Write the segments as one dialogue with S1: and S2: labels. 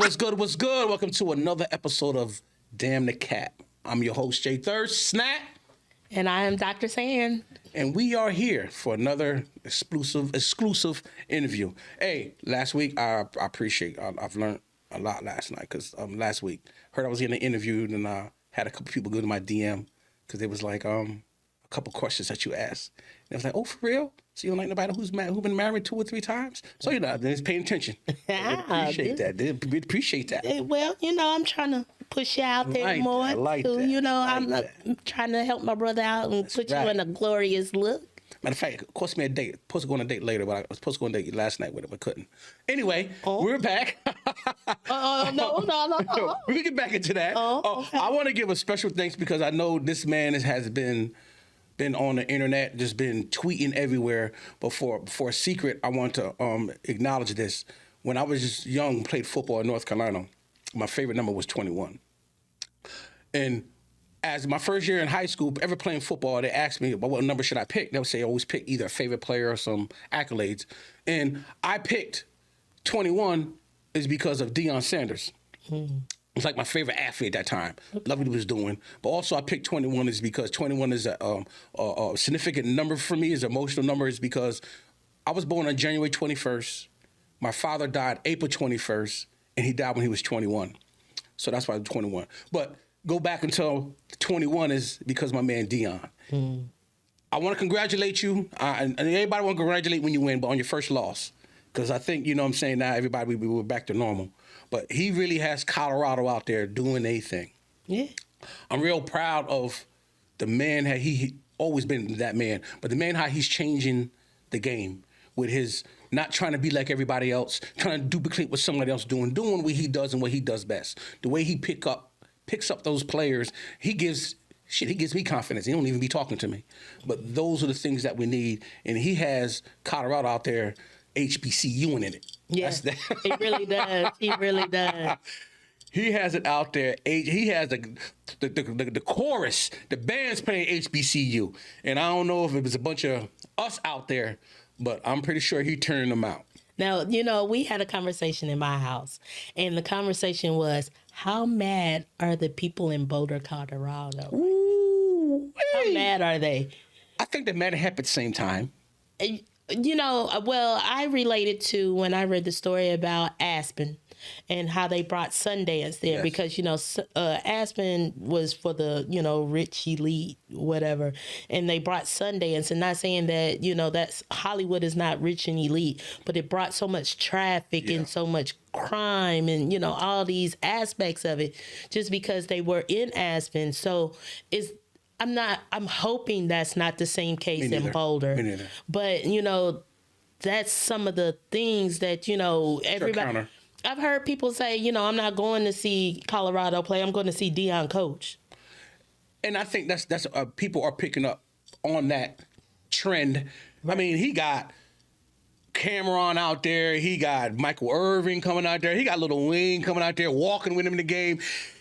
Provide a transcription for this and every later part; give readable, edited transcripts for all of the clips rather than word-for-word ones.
S1: What's good? What's good? Welcome to another episode of Damn the Cat. I'm your host, Jay Thirst, Snap.
S2: And I am Dr. Sand.
S1: And we are here for another exclusive interview. Hey, last week, I've learned a lot last night because last week, heard I was getting interviewed and I had a couple people go to my DM because it was like a couple questions that you asked. And I was like, oh, for real? So you don't like nobody who's been married 2 or 3 times? So, they're paying attention. They appreciate that. They appreciate that.
S2: Well, I'm trying to push you out there more.
S1: I like that.
S2: I'm trying to help my brother out and put you in a glorious look.
S1: Matter of fact, it cost me a date. Supposed to go on a date later, but I was supposed to go on a date last night with him, but couldn't. Anyway, we're back.
S2: No.
S1: We can get back into that.
S2: Okay.
S1: I want to give a special thanks because I know this man has been on the internet, just been tweeting everywhere. But for a secret, I want to acknowledge this. When I was just young, played football in North Carolina, my favorite number was 21. And as my first year in high school, ever playing football, they asked me, well, what number should I pick? They would say, always pick either a favorite player or some accolades. And I picked 21 is because of Deion Sanders. It's like my favorite athlete at that time. Love what he was doing. But also I picked 21 is because 21 is a significant number for me, is an emotional number, is because I was born on January 21st. My father died April 21st, and he died when he was 21. So that's why I'm 21. But go back until 21 is because my man Deion. I want to congratulate you. And everybody want to congratulate when you win, but on your first loss. Because I think, you know what I'm saying, now everybody, we were back to normal. But he really has Colorado out there doing a thing.
S2: Yeah.
S1: I'm real proud of the man. He always been that man. But the man, how he's changing the game with his not trying to be like everybody else, trying to duplicate what somebody else doing what he does and what he does best. The way he picks up those players, he gives me confidence. He don't even be talking to me. But those are the things that we need. And he has Colorado out there HBCU in it.
S2: Yes, he really does. He really does.
S1: He has it out there. He has the chorus, the band's playing HBCU. And I don't know if it was a bunch of us out there, but I'm pretty sure he turned them out.
S2: Now, we had a conversation in my house, and the conversation was, how mad are the people in Boulder, Colorado?
S1: Ooh,
S2: How
S1: hey.
S2: mad are they?
S1: I think they met at the same time.
S2: Well, I related to when I read the story about Aspen and how they brought Sundance there. Yes. Because, Aspen was for the, rich elite, whatever. And they brought Sundance, and not saying that, that's Hollywood is not rich and elite, but it brought so much traffic and so much crime and, all these aspects of it just because they were in Aspen. So I'm hoping that's not the same case in Boulder.
S1: Me neither.
S2: But, that's some of the things that, everybody... I've heard people say, I'm not going to see Colorado play. I'm going to see Deion coach.
S1: And I think that's people are picking up on that trend. Right. I mean, he got Cameron out there. He got Michael Irvin coming out there. He got Little Wayne coming out there, walking with him in the game.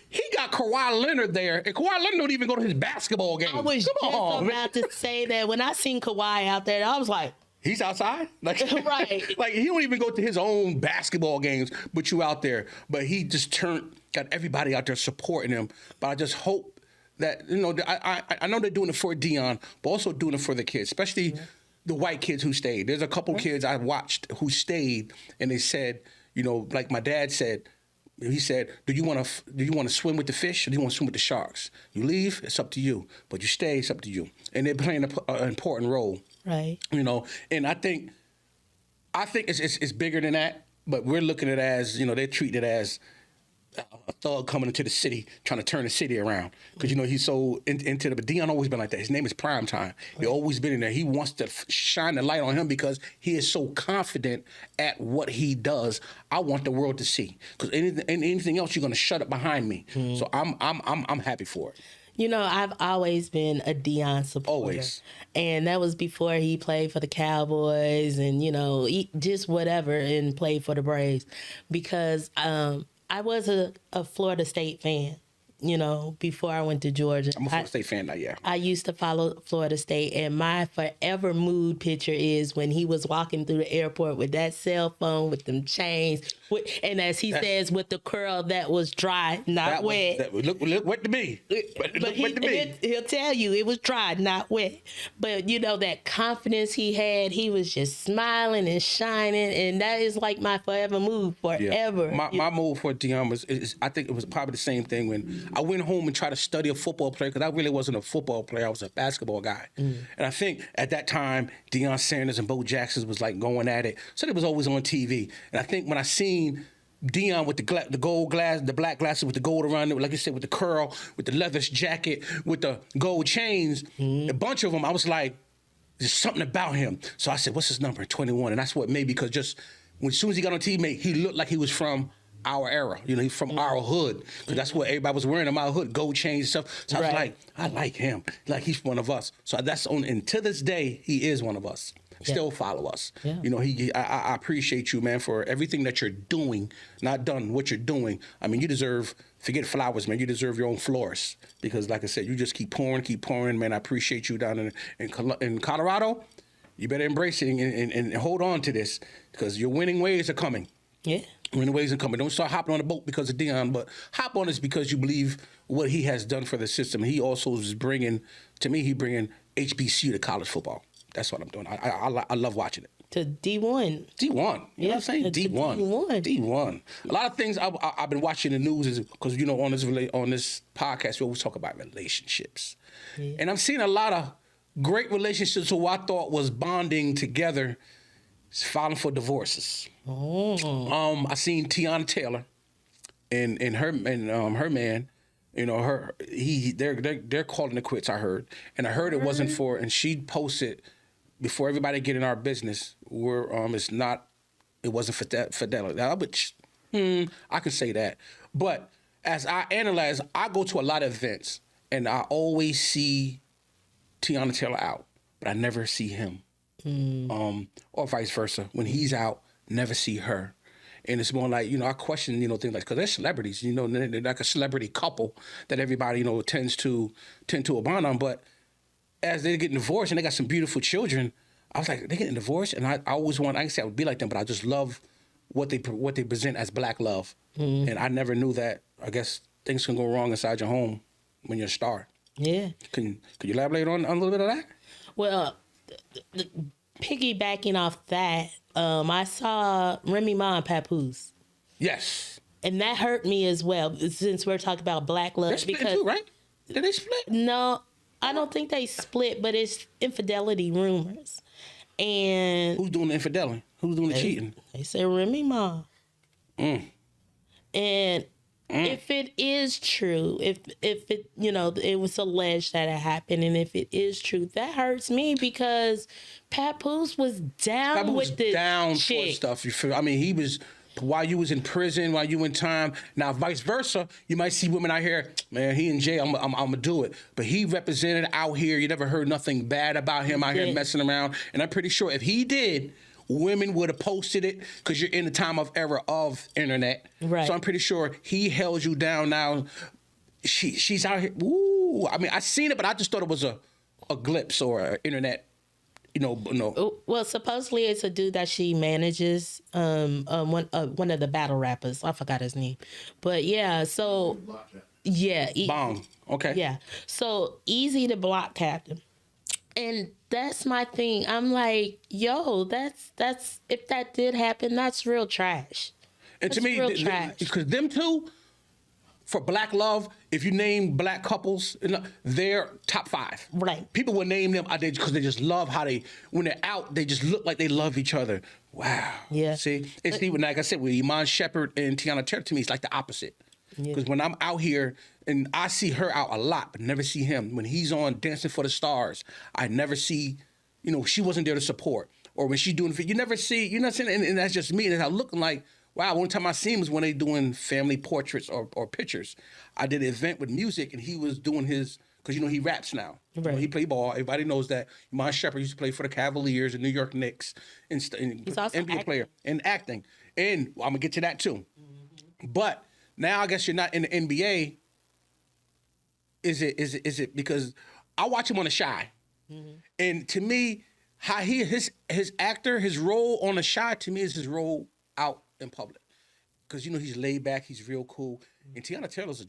S1: He got Kawhi Leonard there, and Kawhi Leonard don't even go to his basketball game.
S2: I was about to say that when I seen Kawhi out there, I was like,
S1: he's outside?
S2: Right.
S1: Like, he don't even go to his own basketball games, but you out there. But he just got everybody out there supporting him. But I just hope that, I know they're doing it for Deion, but also doing it for the kids, especially the white kids who stayed. There's a couple kids I watched who stayed, and they said, like my dad said, he said, do you want to swim with the fish or do you want to swim with the sharks? You leave, it's up to you. But you stay, it's up to you. And they're playing an important role.
S2: Right.
S1: And I think it's bigger than that, but we're looking at it as, they're treating it as a thug coming into the city, trying to turn the city around. Because, he's so into it. But Deion always been like that. His name is Prime Time. He's always been in there. He wants to shine the light on him because he is so confident at what he does. I want the world to see. Because anything else, you're going to shut it behind me. So I'm happy for it.
S2: I've always been a Deion supporter.
S1: Always.
S2: And that was before he played for the Cowboys and, just whatever, and played for the Braves. Because I was a Florida State fan. you know, before I went to Georgia.
S1: I'm a Florida State fan now, yeah.
S2: I used to follow Florida State, and my forever mood picture is when he was walking through the airport with that cell phone, with them chains, and as he says, with the curl that was dry, not wet.
S1: Look wet to me.
S2: But he'll tell you it was dry, not wet. But you know, that confidence he had, he was just smiling and shining, and that is like my forever mood forever.
S1: Yeah. My mood for Deion was, I think it was probably the same thing when I went home and tried to study a football player, because I really wasn't a football player. I was a basketball guy. And I think at that time, Deion Sanders and Bo Jackson was like going at it. So it was always on TV. And I think when I seen Deion with the gold glass, the black glasses with the gold around it, like you said, with the curl, with the leather jacket, with the gold chains, a bunch of them, I was like, there's something about him. So I said, what's his number? 21. And that's what made me, because just as soon as he got on TV, he looked like he was from our era. You know, he's from our hood. Because that's what everybody was wearing in my hood, gold chains and stuff. So I was like, I like him. Like, he's one of us. So that's on, and to this day, he is one of us. Still follow us. Yeah. You know, I appreciate you, man, for everything that you're doing, not done, what you're doing. I mean, you deserve, forget flowers, man. You deserve your own florist. Because, like I said, you just keep pouring, man. I appreciate you down in Colorado. You better embrace it and hold on to this, because your winning ways are coming. Yeah. Winning ways are coming. Don't start hopping on the boat because of Deion, but hop on this because you believe what he has done for the system. He also is bringing HBCU to college football. That's what I'm doing. I love watching it.
S2: To D1.
S1: D1. You know what I'm saying? D1. D1. A lot of things I've been watching the news is because, you know, on this podcast, we always talk about relationships. Yeah. And I'm seeing a lot of great relationships who I thought was bonding together filing for divorces. Oh. I seen Tiana Taylor and her man. You know, they're calling it quits. I heard it wasn't for, and she posted before everybody get in our business. It wasn't fidelity. Which I can say that, but as I analyze, I go to a lot of events and I always see Tiana Taylor out, but I never see him. Or vice versa. When he's out, never see her. And it's more like, you know, I question, you know, things like, because they're celebrities, you know, they're like a celebrity couple that everybody, you know, tends to bond on. But as they're getting divorced and they got some beautiful children, I was like, they're getting divorced? And I always I can say I would be like them, but I just love what they present as black love. And I never knew that. I guess things can go wrong inside your home when you're a star. Yeah. Could you elaborate on a little bit of that?
S2: Well, piggybacking off that, I saw Remy Ma and Papoose.
S1: Yes.
S2: And that hurt me as well, since we're talking about black love.
S1: They're split too, right? Did they split?
S2: No, I don't think they split, but it's infidelity rumors. And
S1: who's doing the infidelity? Who's doing the cheating?
S2: They say Remy Ma. And if it is true, if it, you know, it was alleged that it happened, and if it is true, that hurts me because Papoose was down with the chick.
S1: For stuff. You feel? I mean, he was, while you was in prison, while you in time. Now, vice versa, you might see women out here, man, he in jail, I'm gonna do it. But he represented out here. You never heard nothing bad about him out here messing around. And I'm pretty sure if he did, women would have posted it, because you're in the time of era of internet. Right. So I'm pretty sure he held you down. Now she's out here. Ooh, I mean, I seen it, but I just thought it was a glimpse or an internet. You know, no.
S2: Well, supposedly it's a dude that she manages. One of the battle rappers. I forgot his name, but yeah. So yeah,
S1: Bong. Okay.
S2: Yeah. So easy to block Captain. And that's my thing. I'm like, yo, that's if that did happen, that's real trash.
S1: And to me, because them two, for black love, if you name black couples, they're top 5.
S2: Right.
S1: People will name them because they just love how when they're out, they just look like they love each other. Wow. Yeah. See, it's even like I said with Iman Shepherd and Tiana Taylor. To me, it's like the opposite. Because when I'm out here and I see her out a lot, but never see him. When he's on Dancing for the Stars, I never see, you know, she wasn't there to support. Or when she's doing, you never see, you know what I'm saying? And that's just me. And I'm looking like, wow, one time I seen him was when they doing family portraits or pictures. I did an event with music and he was doing his, because, you know, he raps now. Right. You know, he play ball. Everybody knows that. Iman Shepherd used to play for the Cavaliers and New York Knicks. And
S2: he's also
S1: NBA player. And acting. And I'm going to get to that too. But now I guess you're not in the NBA. is it because I watch him on The Shy, and to me, how his his role on The Shy to me is his role out in public, because he's laid back, he's real cool, and Tiana Taylor's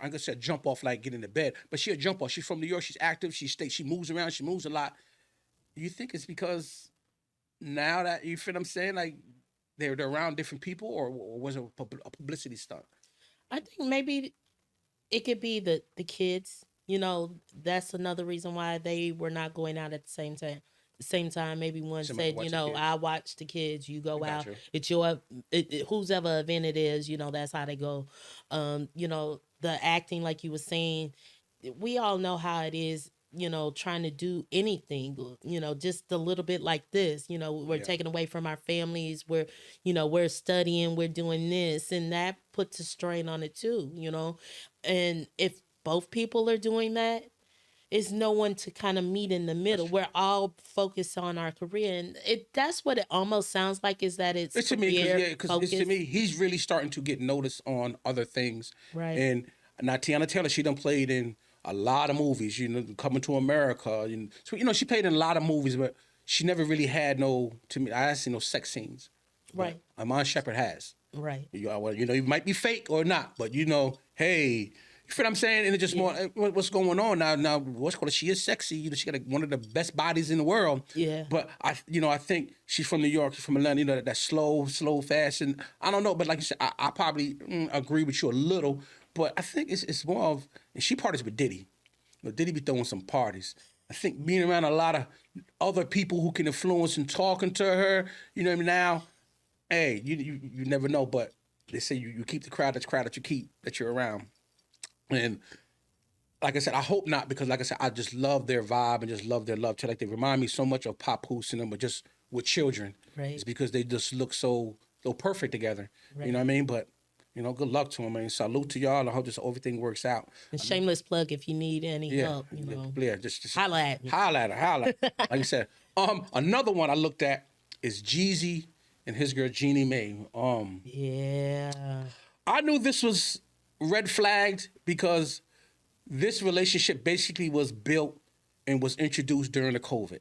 S1: I'm gonna say jump off like get into bed, but she a jump off. She's from New York, she's active, she moves around, she moves a lot. You think it's because now that you feel what I'm saying, like they're around different people, or was it a publicity stunt?
S2: I think maybe it could be the kids. That's another reason why they were not going out at the same time. Maybe one
S1: Somebody
S2: said,
S1: watch the kids.
S2: I watch the kids. You go out.
S1: you.
S2: It's whose ever event it is. That's how they go. The acting, like you were saying, we all know how it is. Trying to do anything. Just a little bit like this. We're
S1: Yeah.
S2: taken away from our families. We're studying. We're doing this, and that puts a strain on it too. And if both people are doing that, it's no one to kind of meet in the middle. We're all focused on our career, and that's what it almost sounds like, is that it's
S1: To me,
S2: career
S1: because
S2: focused.
S1: to me, he's really starting to get noticed on other things.
S2: Right.
S1: And now Tiana Taylor, she done played in a lot of movies. Coming to America. So she played in a lot of movies, but she never really had to me, I see no sex scenes.
S2: Right.
S1: But Iman Shepherd has.
S2: Right.
S1: You might be fake or not, but hey. You feel what I'm saying? And it's just more what's going on now. Now, what's called she is sexy. She got one of the best bodies in the world.
S2: Yeah.
S1: But I think she's from New York. She's from Atlanta. That slow fashion. I don't know, but like you said, I probably agree with you a little. But I think it's more of, and she parties with Diddy. Diddy be throwing some parties. I think being around a lot of other people who can influence and talking to her. Now, hey, you never know. But they say you keep the crowd that you keep, that you're around. And like I said, I hope not, because like I said, I just love their vibe and just love their love. Like they remind me so much of Papoose and them, but just with children.
S2: Right.
S1: It's because they just look so perfect together.
S2: Right.
S1: You know what I mean? But good luck to them. I mean, salute to y'all. I hope everything works out.
S2: And shameless plug, if you need any help,
S1: Yeah, just
S2: holla at me.
S1: Holla at her. Like you said. Another one I looked at is Jeezy and his girl Jeannie Mae.
S2: Yeah.
S1: I knew this was red flagged because this relationship basically was built and was introduced during the COVID.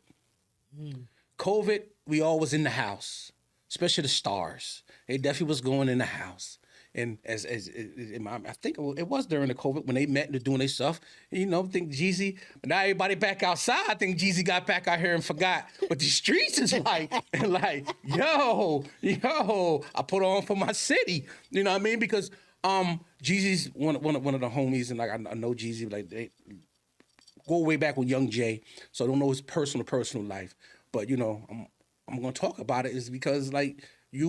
S1: COVID, we all was in the house, especially the stars. They definitely was going in the house. And I think it was during the COVID when they met and they're doing their stuff. I think Jeezy, now everybody back outside. I think Jeezy got back out here and forgot what the streets is like. And like, yo, I put on for my city. You know what I mean? Because Jeezy's one of the homies, and like I know Jeezy, like they go way back with Young Jay, so I don't know his personal life. But I'm gonna talk about it is because like she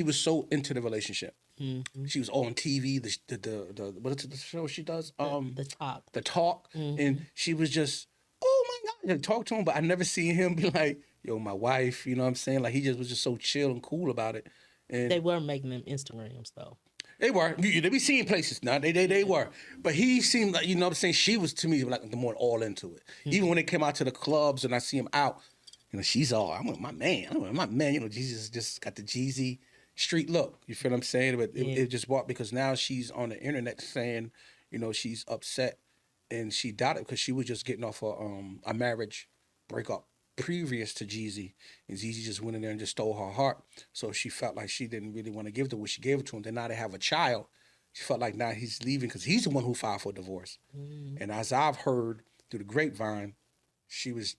S1: was so into the relationship. Mm-hmm. She was on TV, the what is it, the show she does?
S2: The
S1: Talk,
S2: mm-hmm.
S1: and she was just, oh my God, talk to him, but I never seen him be like, yo, my wife, you know what I'm saying? Like he just was just so chill and cool about it. And
S2: they were making them Instagrams though.
S1: They were. They be seeing places now. They were. But he seemed like, what I'm saying? She was, to me, like the more all into it. Mm-hmm. Even when they came out to the clubs and I see him out, she's all, I'm with my man. Jesus just got the Jeezy street look. You feel what I'm saying? But it just brought, because now she's on the internet saying, she's upset and she doubted because she was just getting off a marriage breakup previous to Jeezy, and Jeezy just went in there and just stole her heart. So she felt like she didn't really want to give it to what she gave it to him. Then now they have a child. She felt like now he's leaving because he's the one who filed for divorce. Mm. And as I've heard through the grapevine, she was,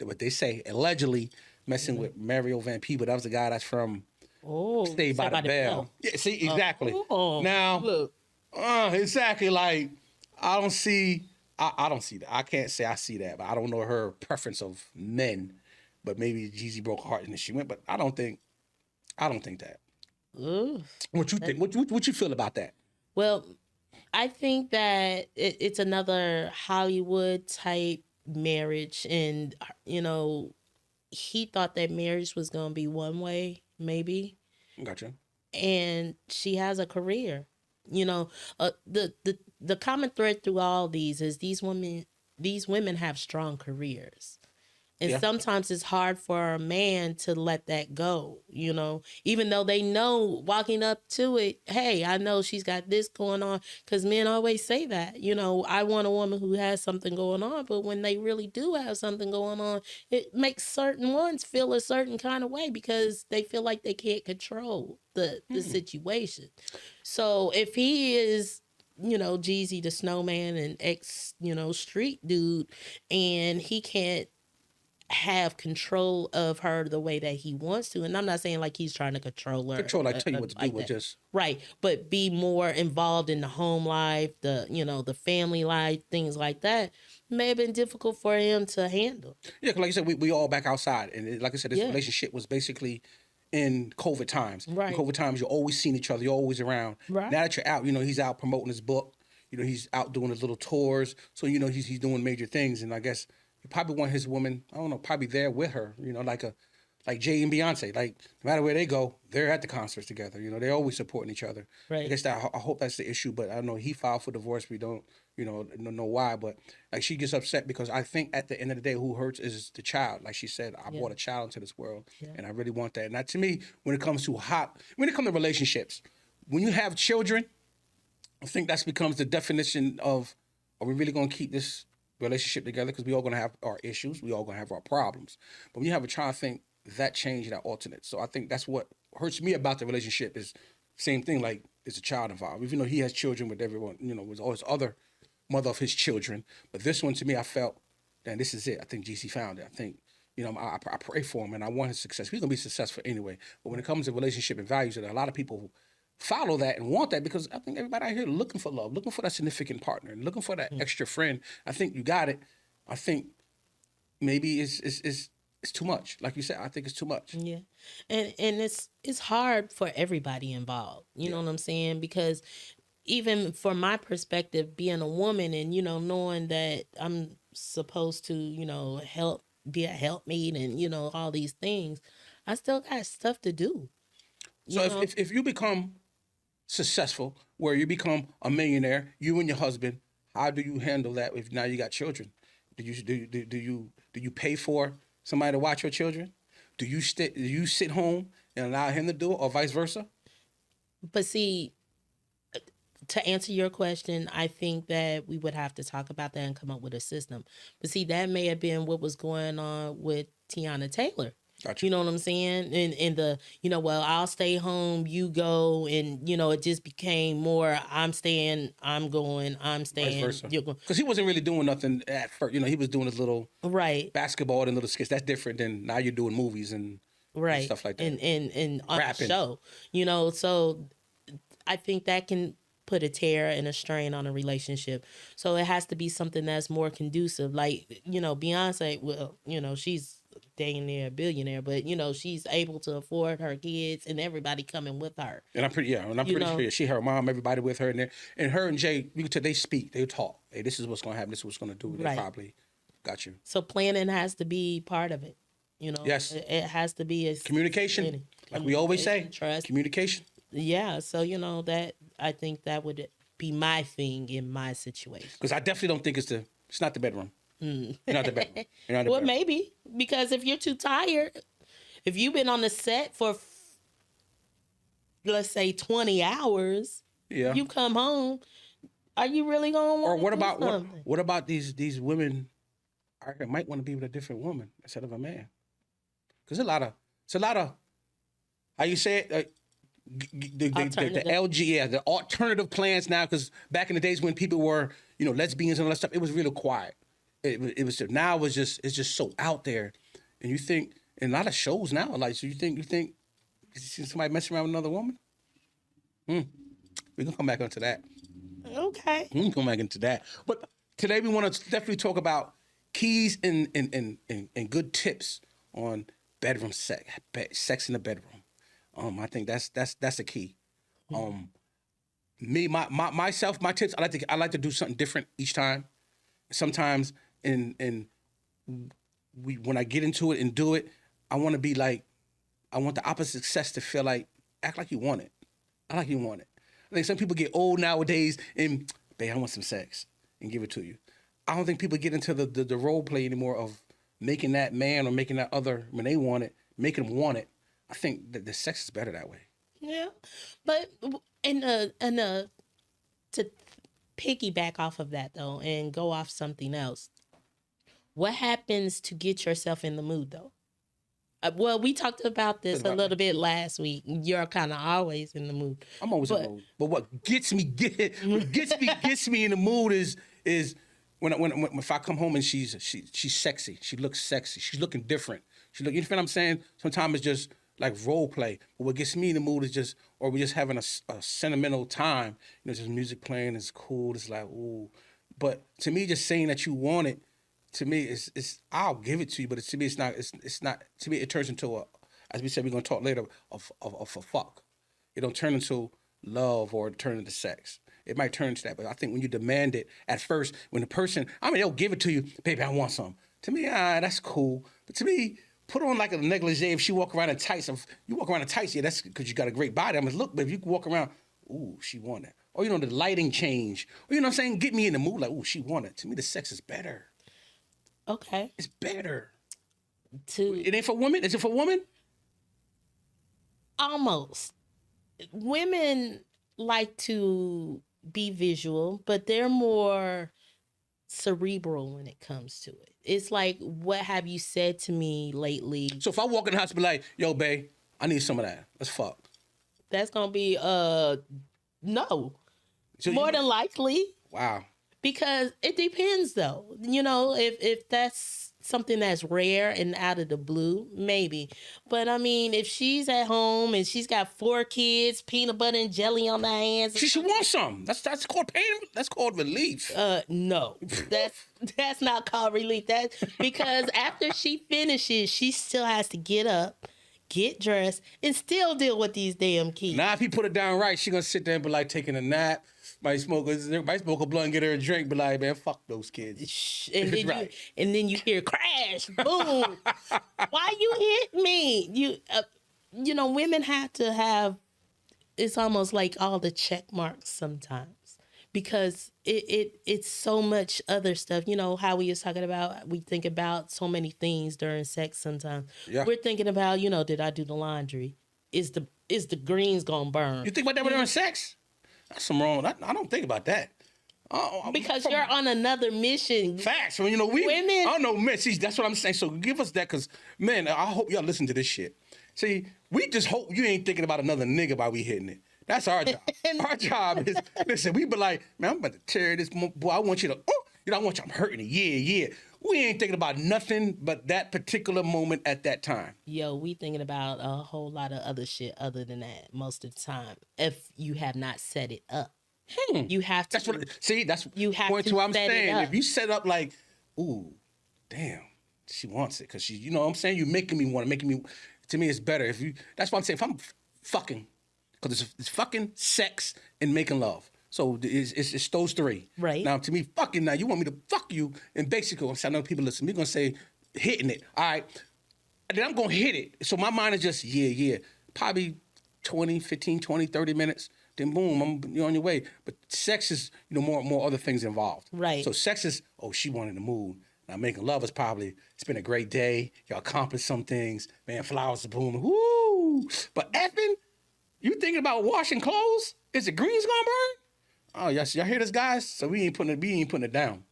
S1: what they say, allegedly messing with Mario Van Peebles. That was the guy that's from Saved by the Bell. Yeah, see, exactly. Now, look. Exactly, like, I don't see that. I can't say I see that, but I don't know her preference of men. But maybe Jeezy broke her heart and then she went. But I don't think that. Ooh, what you think? What you feel about that?
S2: Well, I think that it's another Hollywood type marriage, and he thought that marriage was gonna be one way, maybe.
S1: Gotcha.
S2: And she has a career. The common thread through all these is these women have strong careers. And
S1: Yeah.
S2: sometimes it's hard for a man to let that go, even though they know walking up to it, hey, I know she's got this going on. Because men always say that, I want a woman who has something going on. But when they really do have something going on, it makes certain ones feel a certain kind of way because they feel like they can't control the situation. So if he is, Jeezy the snowman and ex, street dude, and he can't have control of her the way that he wants to. And I'm not saying like he's trying to control her.
S1: Control, like tell you what to do,
S2: like
S1: with
S2: that.
S1: just
S2: Right. But be more involved in the home life, the family life, things like that. May have been difficult for him to handle.
S1: yeah. 'Cause like you said, we all back outside, and like I said, this
S2: Yeah.
S1: relationship was basically in COVID times.
S2: Right.
S1: In COVID times, you're always seeing each other. You're always around.
S2: Right.
S1: Now that you're out, he's out promoting his book. He's out doing his little tours. So he's doing major things, and I guess he probably want his woman. I don't know, probably there with her. Like Jay and Beyonce. Like no matter where they go, they're at the concerts together. They're always supporting each other.
S2: Right.
S1: I guess I hope that's the issue, but I don't know he filed for divorce. We don't know why, but like she gets upset because I think at the end of the day, who hurts is the child. Like she said, I brought a child into this world, and I really want that. And that to me, when it comes to relationships, when you have children, I think that becomes the definition of, are we really going to keep this relationship together? Because we all going to have our issues. We all going to have our problems. But when you have a child, I think that change, that alternate. So I think that's what hurts me about the relationship is same thing, like there's a child involved. Even though he has children with everyone, with all his other mother of his children. But this one, to me, I felt, man, this is it. I think GC found it. I think, I pray for him and I want his success. He's going to be successful anyway. But when it comes to relationship and values, there are a lot of people follow that and want that because I think everybody out here looking for love, looking for that significant partner, and looking for that extra friend. I think you got it. I think maybe it's too much. Like you said, I think it's too much.
S2: Yeah. And it's hard for everybody involved. You know what I'm saying? Because even from my perspective, being a woman and, knowing that I'm supposed to, be a helpmate and, all these things, I still got stuff to do.
S1: So if you become successful, where you become a millionaire, you and your husband, how do you handle that if now you got children? Do you pay for somebody to watch your children? Do you sit home and allow him to do it, or vice versa?
S2: But see, to answer your question, I think that we would have to talk about that and come up with a system. But see, that may have been what was going on with Tiana Taylor.
S1: Gotcha.
S2: You know what I'm saying? And the, well, I'll stay home, you go. And, it just became more, I'm staying, I'm going, I'm staying.
S1: Vice versa. Because he wasn't really doing nothing at first. He was doing his little basketball and little skits. That's different than now you're doing movies and stuff like that.
S2: And on
S1: rapping.
S2: the show, so I think that can put a tear and a strain on a relationship. So it has to be something that's more conducive. Like, Beyonce, well, she's dang near a billionaire, but she's able to afford her kids and everybody coming with her.
S1: And I'm pretty sure she, her mom, everybody with her in there. And her and Jay, they speak, they talk. Hey, this is what's gonna happen, this is what's gonna do. They probably got you.
S2: So planning has to be part of it.
S1: Yes.
S2: It has to be
S1: communication. Like we always say,
S2: trust.
S1: Communication.
S2: Yeah. So that I think that would be my thing in my situation.
S1: Because I definitely don't think it's not the bedroom. You're not the bedroom.
S2: Well, maybe because if you're too tired, if you've been on the set for let's say 20 hours, you come home, are you really gonna want?
S1: Or what about these women? I might want to be with a different woman instead of a man. Because it's a lot of how you say it. The LG, the alternative plans now. Because back in the days when people were lesbians and all that stuff, it was really quiet. It was now it's just so out there, and you think in a lot of shows now, like, so you think you see somebody messing around with another woman? We can come back into that.
S2: Okay.
S1: We can come back into that. But today we want to definitely talk about keys and good tips on bedroom sex in the bedroom. I think that's the key. Myself, my tips. I like to do something different each time. Sometimes when I get into it and do it, I want to be like, I want the opposite sex to feel like, act like you want it. I like you want it. I think some people get old nowadays and, babe, I want some sex, and give it to you. I don't think people get into the role play anymore of making that man or making that other when they want it, making them want it. I think that the sex is better that way.
S2: Yeah, but to piggyback off of that though, and go off something else. What happens to get yourself in the mood though? Well, we talked about this a little bit last week. You're kind of always in the mood.
S1: I'm always in the mood. But what gets me in the mood is when if I come home and she's sexy. She looks sexy. She's looking different. You know what I'm saying? Sometimes it's just like role play. But what gets me in the mood is just, or we're just having a sentimental time. You know, just music playing. It's cool. It's like, ooh. But to me, just saying that you want it, to me, it's I'll give it to you, but to me, it's not. To me, it turns into a, as we said, we're gonna talk later of a fuck. It don't turn into love or turn into sex. It might turn into that, but I think when you demand it at first, when the person, they'll give it to you, baby, I want some. To me, that's cool. But to me, put on like a negligee. If she walk around in tights, yeah, that's because you got a great body. Look, but if you can walk around, ooh, she want it. Or the lighting change. Or what I'm saying, get me in the mood like, ooh, she want it. To me, the sex is better.
S2: Okay.
S1: It's better. It ain't for women? Is it for women?
S2: Almost. Women like to be visual, but they're more cerebral when it comes to it. It's like, what have you said to me lately?
S1: So if I walk in the house and be like, yo, babe, I need some of that. Let's fuck.
S2: That's going to be, no.
S1: So
S2: more than likely.
S1: Wow.
S2: Because it depends, though. If that's something that's rare and out of the blue, maybe. But I mean, if she's at home and she's got 4 kids, peanut butter and jelly on their hands,
S1: she should want some. That's called pain. That's called relief.
S2: No, that's not called relief. That's because after she finishes, she still has to get up, get dressed, and still deal with these damn kids.
S1: Now, if he put it down right, she gonna sit there and be like taking a nap. Might smoke a blunt and get her a drink, but like, man, fuck those kids.
S2: And then you hear crash, boom. Why you hit me? Women have to have. It's almost like all the check marks sometimes because it's so much other stuff. You know how we was talking about. We think about so many things during sex. Sometimes we're thinking about. Did I do the laundry? Is the greens gonna burn?
S1: You think about that during sex? That's some wrong. I don't think about that.
S2: Because you're on another mission.
S1: Facts. Women. I don't know, men. See, that's what I'm saying. So give us that, because, man, I hope y'all listen to this shit. See, we just hope you ain't thinking about another nigga while we hitting it. That's our job. Our job is, listen, we be like, man, I'm about to tear this boy. I want you to, I want you, I'm hurting it. Yeah. We ain't thinking about nothing but that particular moment at that time.
S2: Yo, we thinking about a whole lot of other shit other than that most of the time. If you have not set it up, you have to.
S1: That's
S2: you have
S1: point
S2: to
S1: what I'm
S2: set
S1: saying.
S2: it up.
S1: If you set up like, ooh, damn, she wants it because she, you know what I'm saying. You're making me want it. To me, it's better if you. That's why I'm saying if I'm fucking, because it's fucking, sex, and making love. So it's those 3.
S2: Right.
S1: Now, to me, fucking, now you want me to fuck you, and basically, I know people listen, we're going to say hitting it. All right. And then I'm going to hit it. So my mind is just, yeah. Probably 15, 20, 30 minutes. Then boom, you're on your way. But sex is, more other things involved.
S2: Right.
S1: So sex is, she wanted to move. Now making love is probably, it's been a great day. Y'all accomplished some things. Man, flowers are blooming. Woo! But effing, you thinking about washing clothes? Is the greens gonna burn? Oh, yes, y'all hear this, guys? So we ain't putting it down.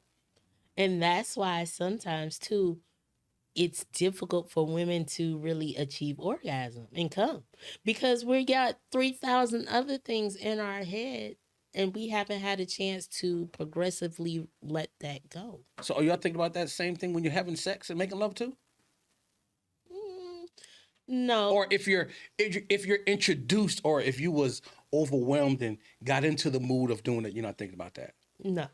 S2: And that's why sometimes, too, it's difficult for women to really achieve orgasm and come. Because we got 3,000 other things in our head, and we haven't had a chance to progressively let that go.
S1: So are y'all thinking about that same thing when you're having sex and making love, too?
S2: No.
S1: Or if you're introduced, or if you was overwhelmed and got into the mood of doing it, you're not thinking about that.
S2: No,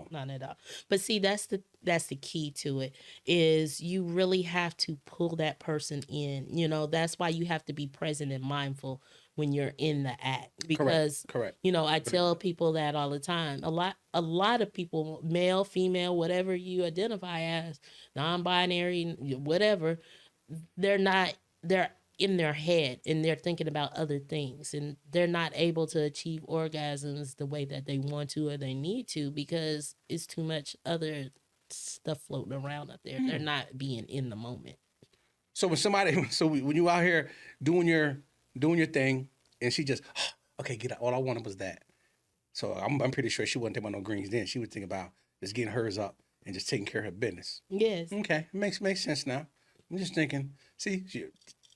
S2: not at all. But see, that's the key to it, is you really have to pull that person in. That's why you have to be present and mindful when you're in the act. Because
S1: Correct.
S2: I tell people that all the time. A lot of people, male, female, whatever you identify as, non-binary, whatever, they're in their head and they're thinking about other things, and they're not able to achieve orgasms the way that they want to or they need to because it's too much other stuff floating around up there. They're not being in the moment.
S1: So when somebody, when you out here doing your thing, and she just, okay, get out. All I wanted was that. So I'm pretty sure she wasn't thinking about no greens then. She was thinking about just getting hers up and just taking care of her business.
S2: Yes.
S1: Okay, makes sense now. I'm just thinking. See,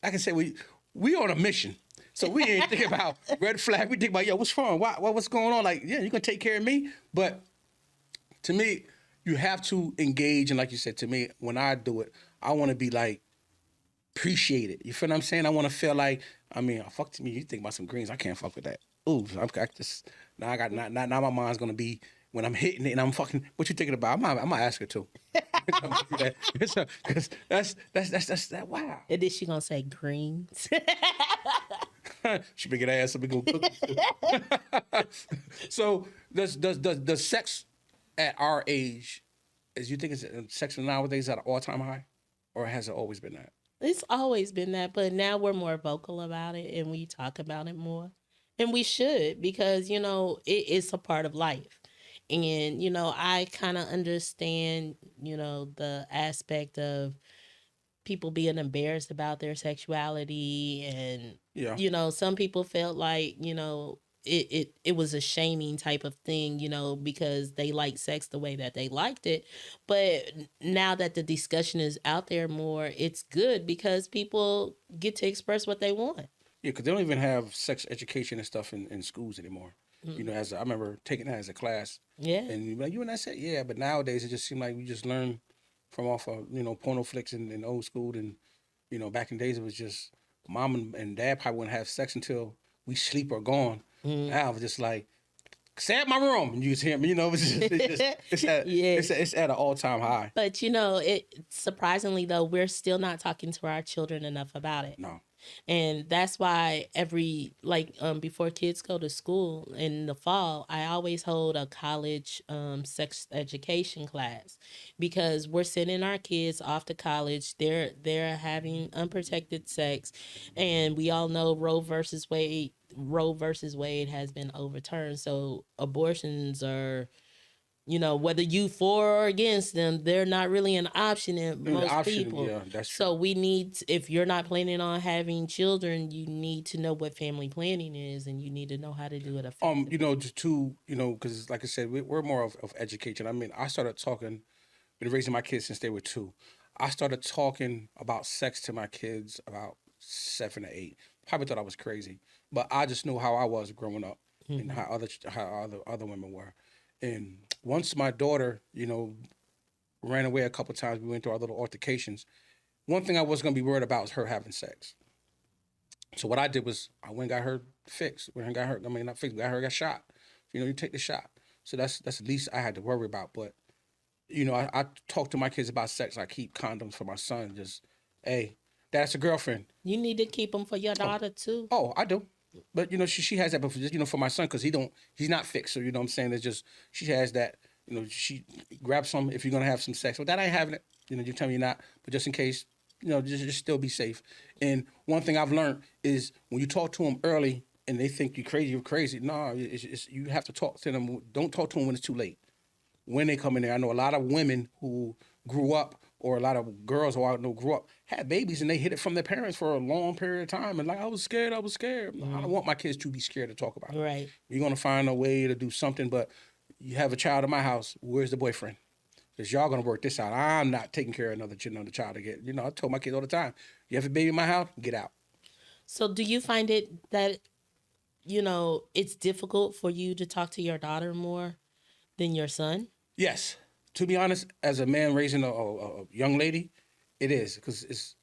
S1: I can say we on a mission. So we ain't thinking about red flag. We think about, yo, what's wrong? What's going on? Like, yeah, you gonna take care of me? But to me, you have to engage, and like you said, to me, when I do it, I want to be like appreciate it. You feel what I'm saying? I want to feel like, I mean, fuck to me. You think about some greens? I can't fuck with that. Ooh, I just now I got now my mind's gonna be when I'm hitting it and I'm fucking. What you thinking about? I'm gonna ask her too. Because that's that. Wow.
S2: And then she gonna say greens.
S1: She bring her ass up and go cook. So does sex at our age, as you think, is sex nowadays at an all-time high, or has it always been that?
S2: It's always been that, but now we're more vocal about it and we talk about it more. And we should, because, it's a part of life. And, I kind of understand, the aspect of people being embarrassed about their sexuality. And,
S1: Yeah.
S2: Some people felt like, it was a shaming type of thing, because they liked sex the way that they liked it. But now that the discussion is out there more, it's good because people get to express what they want.
S1: Yeah, because they don't even have sex education and stuff in schools anymore. I remember taking that as a class.
S2: Yeah.
S1: And you're like, you and I said, yeah, but nowadays it just seemed like we just learn from off of, porno flicks and old school. And, back in the days it was just mom and dad probably wouldn't have sex until we sleep or gone. Now it was just like, stay at my room. And you just hear me, it's at an all-time high.
S2: But, it surprisingly, though, we're still not talking to our children enough about it.
S1: No.
S2: And that's why before kids go to school in the fall, I always hold a college sex education class, because we're sending our kids off to college. They're having unprotected sex, and we all know Roe versus Wade has been overturned. So abortions are, whether you for or against them, they're not really an option in most people.
S1: Yeah, that's true.
S2: So if you're not planning on having children, you need to know what family planning is, and you need to know how to do it effectively.
S1: Because like I said, we're more of education. I mean, I started talking, been raising my kids since they were 2. I started talking about sex to my kids about 7 or 8. Probably thought I was crazy, but I just knew how I was growing up and how other women were. And once my daughter, ran away a couple times, we went through our little altercations. One thing I was going to be worried about was her having sex. So what I did was I went and got her fixed. Got shot. You take the shot. So that's the least I had to worry about. But, I talk to my kids about sex. I keep condoms for my son. Just, hey, that's a girlfriend.
S2: You need to keep them for your daughter too.
S1: Oh, I do. But she has that, but for my son, because he's not fixed. So what I'm saying, it's just she has that. She grabs some if you're gonna have some sex. But that ain't having it. You tell me you're not. But just in case, just still be safe. And one thing I've learned is when you talk to them early and they think you're crazy. No, you have to talk to them. Don't talk to them when it's too late. When they come in there, I know a lot of women who grew up, or a lot of girls who I know grew up, had babies and they hid it from their parents for a long period of time. And like, I was scared. I don't want my kids to be scared to talk about it.
S2: Right.
S1: You're going to find a way to do something, but you have a child in my house. Where's the boyfriend? Because y'all going to work this out. I'm not taking care of another child again. I told my kids all the time, you have a baby in my house, get out.
S2: So do you find it that, it's difficult for you to talk to your daughter more than your son?
S1: Yes. To be honest, as a man raising a young lady, it is, because it's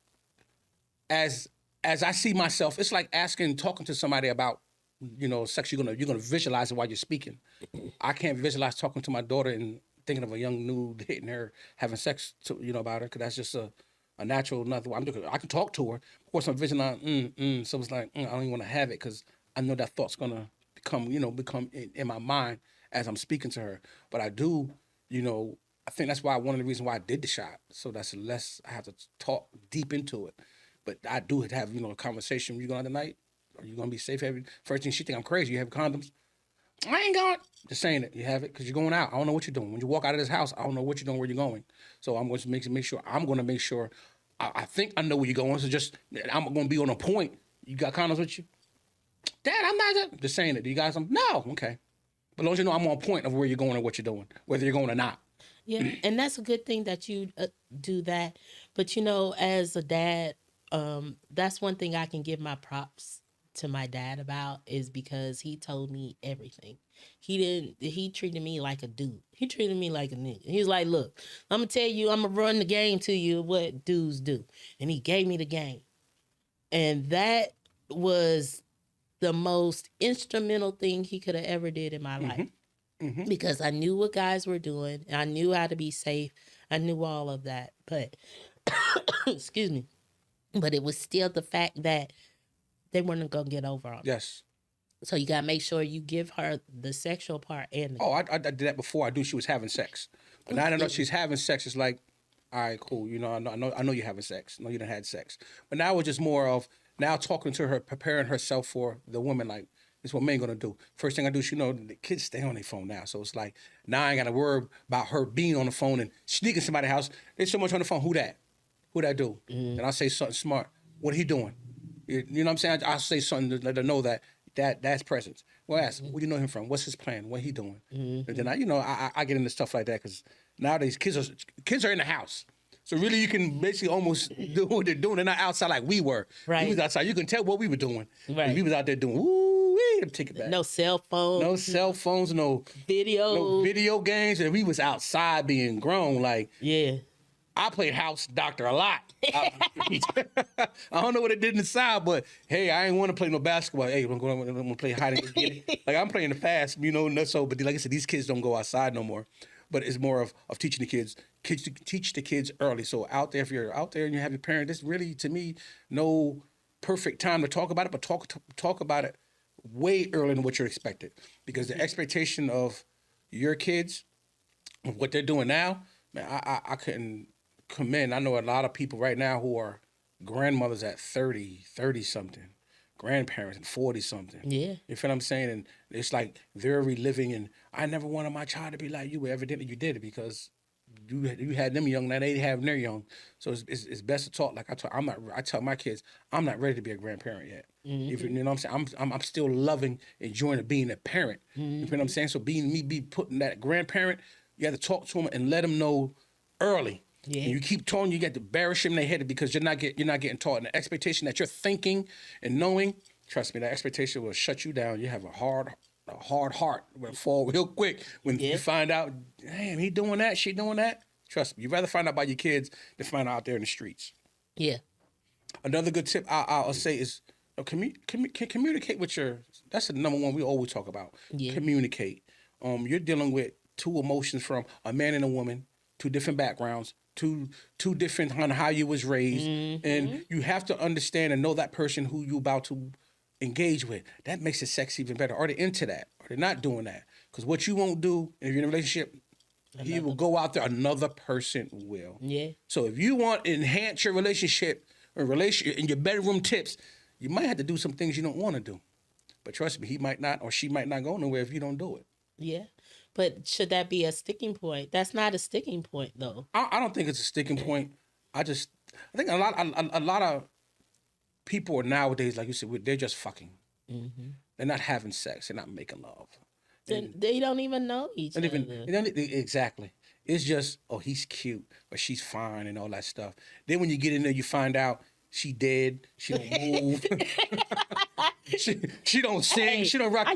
S1: as I see myself. It's like talking to somebody about sex. You're gonna visualize it while you're speaking. I can't visualize talking to my daughter and thinking of a young nude hitting her, having sex about her, because that's just a natural nothing. I can talk to her. Of course, I'm visualizing. So it's like I don't even want to have it, because I know that thought's gonna become in my mind as I'm speaking to her. But I do. I think that's why one of the reasons why I did the shot. So that's less I have to talk deep into it. But I do have, a conversation. You going out tonight? Are you going to be safe? First thing she think I'm crazy. You have condoms? I ain't going. Just saying it. You have it because you're going out. I don't know what you're doing. When you walk out of this house, I don't know what you're doing, where you're going. So I'm going to make sure. I'm going to make sure. I think I know where you're going. So just I'm going to be on a point. You got condoms with you, Dad? I'm not just saying it. Do you got some? No. Okay. But as long as you know I'm on point of where you're going and what you're doing, whether you're going or not.
S2: Yeah, and that's a good thing that you do that. But as a dad, that's one thing I can give my props to my dad about is because he told me everything. He treated me like a dude. He treated me like a nigga. He was like, look, I'm gonna tell you, I'm gonna run the game to you what dudes do. And he gave me the game. And that was the most instrumental thing he could have ever did in my life. Mm-hmm. Because I knew what guys were doing. And I knew how to be safe. I knew all of that. But, excuse me. But it was still the fact that they weren't going to get over on.
S1: Yes.
S2: So you got to make sure you give her the sexual part. And
S1: I did that before. I knew she was having sex. But now I know she's having sex. It's like, all right, cool. I know you're having sex. I know you done had sex. But now it's just more of now talking to her, preparing herself for the woman, like, this is what men gonna do. First thing I do is, the kids stay on their phone now. So it's like, now I ain't gotta worry about her being on the phone and sneaking somebody's house. There's so much on the phone. Who that? Who that do? Mm-hmm. And I say something smart. What he doing? You know what I'm saying? I'll say something to let her know that's presence. Well, ask, where do you know him from? What's his plan? What he doing? Mm-hmm. And then I get into stuff like that because nowadays kids are in the house. So really, you can basically almost do what they're doing. They're not outside like we were.
S2: Right.
S1: We was outside. You can tell what we were doing.
S2: Right.
S1: We was out there doing, woo-wee, take it back.
S2: No cell phones.
S1: No cell phones, no video games. And we was outside being grown. Like,
S2: yeah. I
S1: played house doctor a lot. I don't know what it did inside, but hey, I ain't want to play no basketball. Hey, I'm going to play hide and get it. Like, I'm playing the fast, so, but like I said, these kids don't go outside no more. But it's more of teaching the kids teach the kids early. So out there, if you're out there and you have your parent, this really, to me, no perfect time to talk about it, but talk about it way earlier than what you're expected. Because the expectation of your kids, of what they're doing now, man, I couldn't commend. I know a lot of people right now who are grandmothers at 30-something. Grandparents and 40-something.
S2: Yeah.
S1: You feel what I'm saying? And it's like they're reliving, and I never wanted my child to be like you, but evidently you did it because you had them young, now they have their young. So it's best to talk. Like I tell my kids, I'm not ready to be a grandparent yet. Mm-hmm. You know what I'm saying? I'm still loving, enjoying being a parent. Mm-hmm. You feel what I'm saying? So be putting that grandparent, you have to talk to them and let them know early. Yeah. And you keep telling you got to embarrass them in their head because you're not getting taught. And the expectation that you're thinking and knowing, trust me, that expectation will shut you down. You have a hard heart will fall real quick when you find out, damn, he doing that, she doing that. Trust me, you'd rather find out about your kids than find out there in the streets.
S2: Yeah.
S1: Another good tip I'll say is communicate with your. That's the number one we always talk about. Yeah. Communicate. You're dealing with two emotions from a man and a woman, two different backgrounds. Two different on how you was raised, and you have to understand and know that person who you about to engage with. That makes the sex even better. Are they into that? Are they not doing that? Because what you won't do if you're in a relationship, he will go out there. Another person will.
S2: Yeah.
S1: So if you want to enhance your relationship or in your bedroom tips, you might have to do some things you don't want to do. But trust me, he might not or she might not go nowhere if you don't do it.
S2: Yeah. But should that be a sticking point? That's not a sticking point, though.
S1: I don't think it's a sticking point. I think a lot of people are nowadays, like you said, they're just fucking. Mm-hmm. They're not having sex. They're not making love.
S2: They don't even know each other.
S1: Exactly. It's just, oh, he's cute, or she's fine, and all that stuff. Then when you get in there, you find out she dead. She don't move. she don't sing. Hey, she don't rock.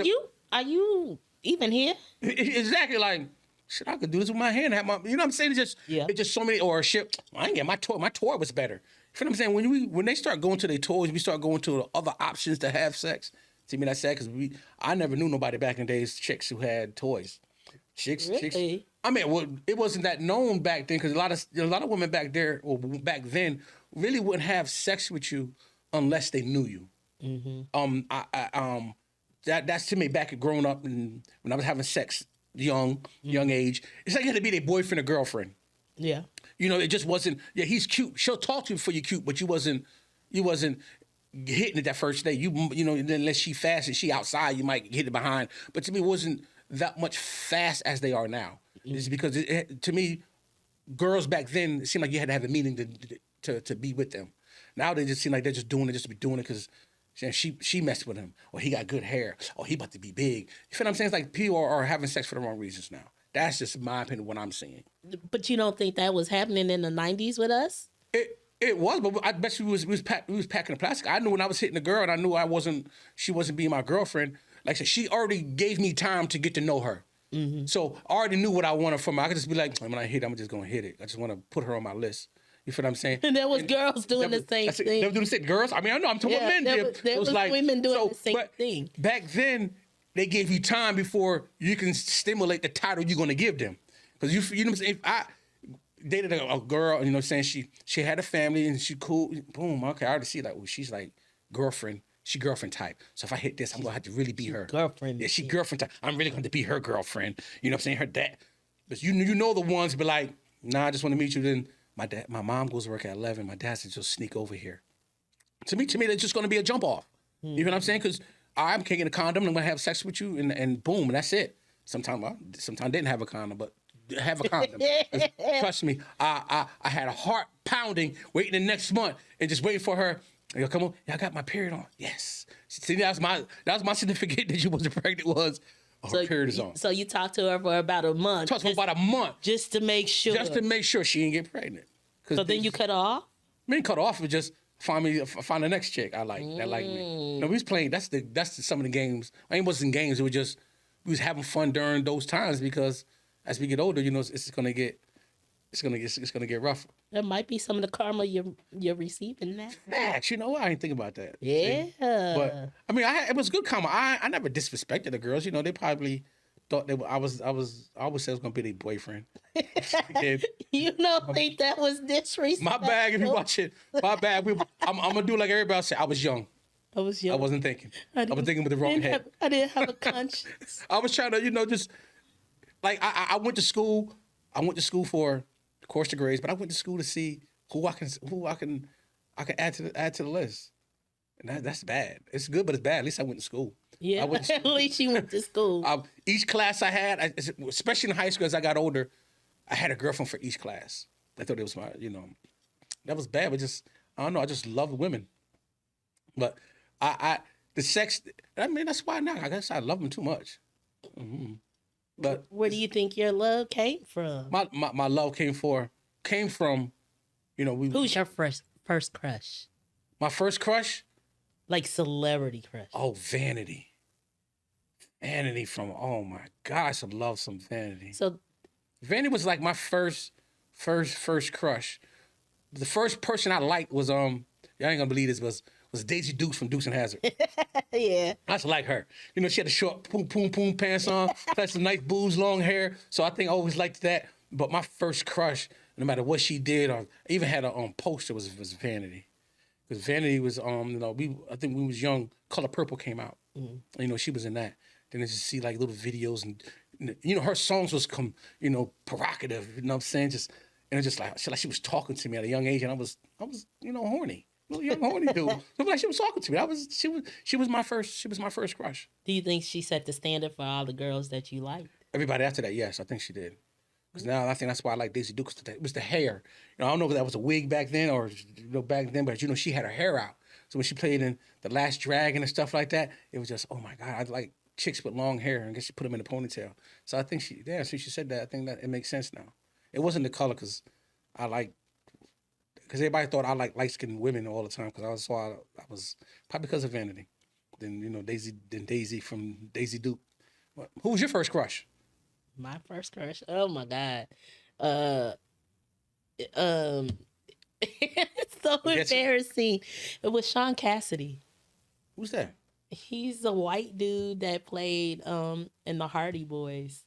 S2: Are you even here?
S1: Exactly, like, shit, I could do this with my hand. You know what I'm saying? It's just so many, or shit, I ain't get my toy. My toy was better. You know what I'm saying? When they start going to their toys, we start going to other options to have sex. To me, that's sad because I never knew nobody back in the days, chicks who had toys. Chicks. I mean, well, it wasn't that known back then because a lot of women back then really wouldn't have sex with you unless they knew you. Mm-hmm. That's to me back at growing up and when I was having sex young age. It's like you had to be their boyfriend or girlfriend.
S2: Yeah.
S1: It just wasn't. Yeah, he's cute. She'll talk to you before you're cute, but you wasn't. hitting it that first day. You know, unless she fast and she outside, you might hit it behind. But to me, it wasn't that much fast as they are now. It's because to me, girls back then, it seemed like you had to have a meaning to be with them. Now they just seem like they're just doing it just to be doing it because she messed with him, or he got good hair, or he about to be big. You feel what I'm saying? It's like people are having sex for the wrong reasons now. That's just my opinion, what I'm seeing.
S2: But you don't think that was happening in the 90s with us?
S1: It was, but I bet you we was packing the plastic. I knew when I was hitting a girl, and I knew she wasn't being my girlfriend. Like I said, she already gave me time to get to know her. So I already knew what I wanted from her. I could just be like, when I hit it, I'm just gonna hit it. I just want to put her on my list. You feel what I'm saying?
S2: And there was girls doing the same thing.
S1: They were doing the same. Girls? I mean, I know I'm talking about men.
S2: There was like women doing the same thing.
S1: Back then, they gave you time before you can stimulate the title you're gonna give them. Because you know what I'm saying? If I dated a girl, you know what I'm saying, she had a family and she cool, boom, okay, I already see like, oh, she's like girlfriend. She girlfriend type. So if I hit this, I'm gonna have to really be her
S2: girlfriend.
S1: Yeah, she girlfriend type. I'm really going to be her girlfriend. You know what I'm saying? Her dad. But you know the ones be like, nah, I just want to meet you. Then my mom goes to work at 11. My dad says just sneak over here. To me, that's just going to be a jump off. You know what I'm saying? Because I'm kicking a condom and I'm going to have sex with you and boom, that's it. Sometimes didn't have a condom, but have a condom. Trust me, I had a heart pounding waiting the next month and just waiting for her. Yo, come on, I got my period on. Yes. See, that was my certificate that you wasn't pregnant was. Her period is on.
S2: So you talked to her for about a month.
S1: Talked to her about a month.
S2: Just to make sure.
S1: Just to make sure she didn't get pregnant.
S2: So then you cut her off?
S1: I mean, cut her off and just find the next chick I like that like me. No, we was playing. That's some of the games. I mean, it wasn't games. It was just we was having fun during those times because as we get older, you know, it's gonna get rougher.
S2: There might be some of the karma you're receiving now.
S1: Facts, you know what? I didn't think about that.
S2: Yeah.
S1: See? But I mean, it was good karma. I never disrespected the girls. You know, they probably thought I always said I was gonna be their boyfriend.
S2: You don't think that was disrespectful?
S1: My bad. If you watch it, my bad. I'm gonna do like everybody else. I was young.
S2: I was young.
S1: I wasn't thinking. I was thinking with the wrong head.
S2: I didn't have a conscience.
S1: I was trying to, you know, just like I went to school. I went to school for, of course, the grades, but I went to school to see who I can add to the list. And that's bad. It's good, but it's bad. At least I went to school.
S2: Yeah, at least you went to school.
S1: Each class I had, especially in high school as I got older, I had a girlfriend for each class. I thought it was my, you know, that was bad, but just, I don't know, I just loved women. But the sex, I mean, that's why now, I guess I love them too much. Mm-hmm. But
S2: where do you think your love came from?
S1: My love came from, you know,
S2: who's your first crush?
S1: My first crush?
S2: Like celebrity crush.
S1: Oh, Vanity. Vanity from, oh my gosh, I love some Vanity.
S2: So
S1: Vanity was like my first crush. The first person I liked was, y'all ain't gonna believe this, was Daisy Dukes from Dukes and Hazzard.
S2: Yeah.
S1: I just like her. You know, she had the short poom pants on, had some nice boobs, long hair. So I think I always liked that. But my first crush, no matter what she did, or even had a poster was Vanity. Because Vanity was, you know, I think when we was young, Color Purple came out. Mm-hmm. You know, she was in that. Then I just see like little videos and, you know, her songs was you know, provocative. You know what I'm saying? And it's just like she was talking to me at a young age, and I was, you know, horny. Little young horny dude. So like she was talking to me. She was my first crush.
S2: Do you think she set the standard for all the girls that you liked?
S1: Everybody after that, yes, I think she did. Because now I think that's why I like Daisy Dukes. It was the hair. You know, I don't know if that was a wig back then or, you know, back then, but you know, she had her hair out. So when she played in The Last Dragon and stuff like that, it was just, oh my God, I like chicks with long hair, and I guess she put them in a ponytail. So I think since she said that, I think that it makes sense now. It wasn't the color because everybody thought I liked light-skinned women all the time because I was probably because of Vanity. Then, you know, Daisy from Daisy Duke. Who was your first crush?
S2: My first crush? Oh my God. It's so embarrassing. It was Sean Cassidy.
S1: Who's that?
S2: He's a white dude that played in the Hardy Boys.